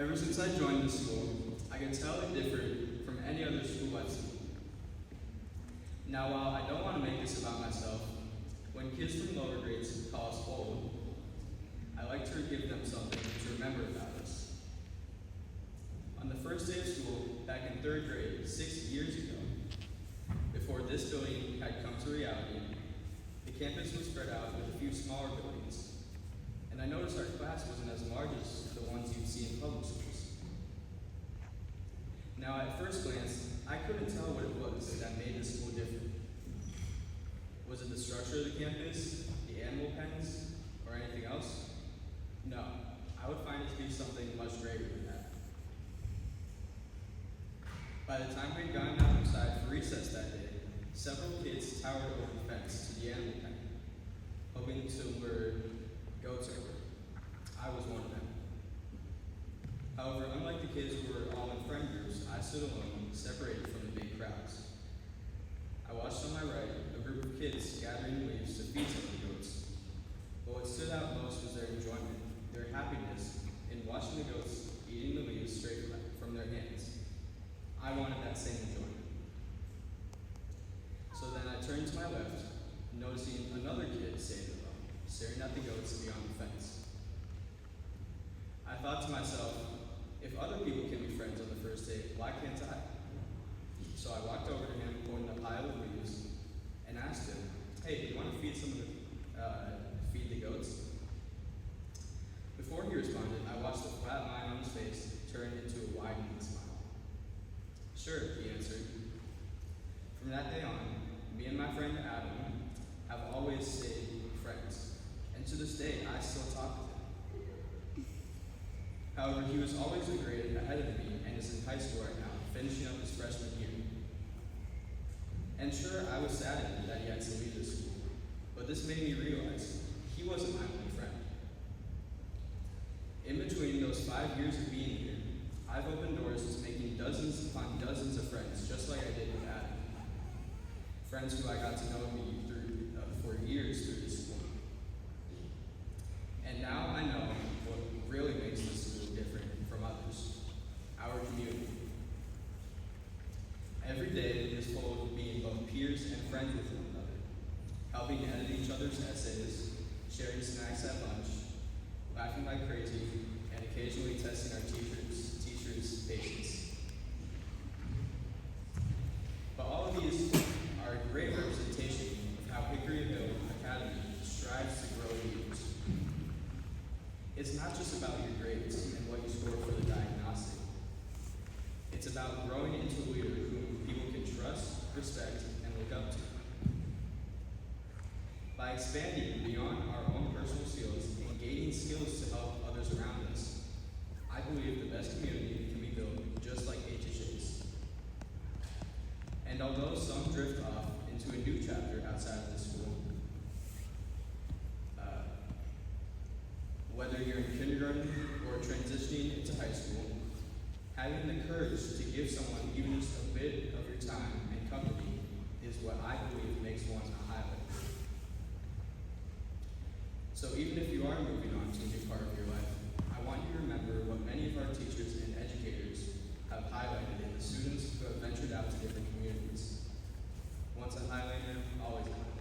Ever since I joined this school, I can tell it differed from any other school I've seen. Now, while I don't want to make this about myself, when kids from lower grades call us old, I like to give them something to remember about us. On the first day of school, back in 3rd grade, 6 years ago, before this building had come to reality, the campus was spread out with a few smaller buildings, and I noticed our class wasn't as large as the ones you'd see in public schools. Now, at first glance, I couldn't tell what it was that made the school different. Was it the structure of the campus, the animal pens, or anything else? No, I would find it to be something much greater than that. By the time we'd gotten outside for recess that day, several kids towered over the fence to the animal pen, hoping to lure goats over. I was one of them. However, unlike the kids who were all in friend groups, I stood alone, separated from the big crowds. I watched on my right a group of kids gathering leaves to feed some of the goats. But what stood out most was their enjoyment, their happiness in watching the goats eating the leaves straight from their hands. I wanted that same enjoyment. So then I turned to my left, noticing another kid standing alone, staring at the goats beyond the fence. I thought to myself, if other people can be friends on the first date, why can't I? So I walked over to him, holding a pile of leaves, and asked him, "Hey, do you want to feed feed the goats?" Before he responded, I watched the flat line on his face turn into a widening smile. "Sure," he answered. From that day on, me and my friend Adam have always stayed friends, and to this day, I still talk with him. However, he was always a grade ahead of me and is in high school right now, finishing up his freshman year. And sure, I was saddened that he had to leave this school, but this made me realize he wasn't my only friend. In between those 5 years of being here, I've opened doors to making dozens upon dozens of friends, just like I did with Adam. Friends who I got to know for years through this school. And now I know what really makes this school different from others: our community. Every day is full of being both peers and friends with one another, helping edit each other's essays, sharing snacks at lunch, laughing like crazy, and occasionally testing our teachers' patience. But all of these are a great representation of how Hickory Academy strives to grow leaders. It's not just about your grades and what you score for the diagnostic. It's about growing into a leader whom people can trust, respect, and look up to. By expanding beyond our own personal skills and gaining skills to help others around us, I believe the best community can be built just like HHA's. And although some drift off into a new chapter outside of the school, whether you're in kindergarten or transitioning into high school, having the courage to give someone even just a bit of your time and company is what I believe makes one a highlight. So even if you are moving on to a new part of your life, I want you to remember what many of our teachers and educators have highlighted in the students who have ventured out to different communities. Once a Highlander, always a Highlander.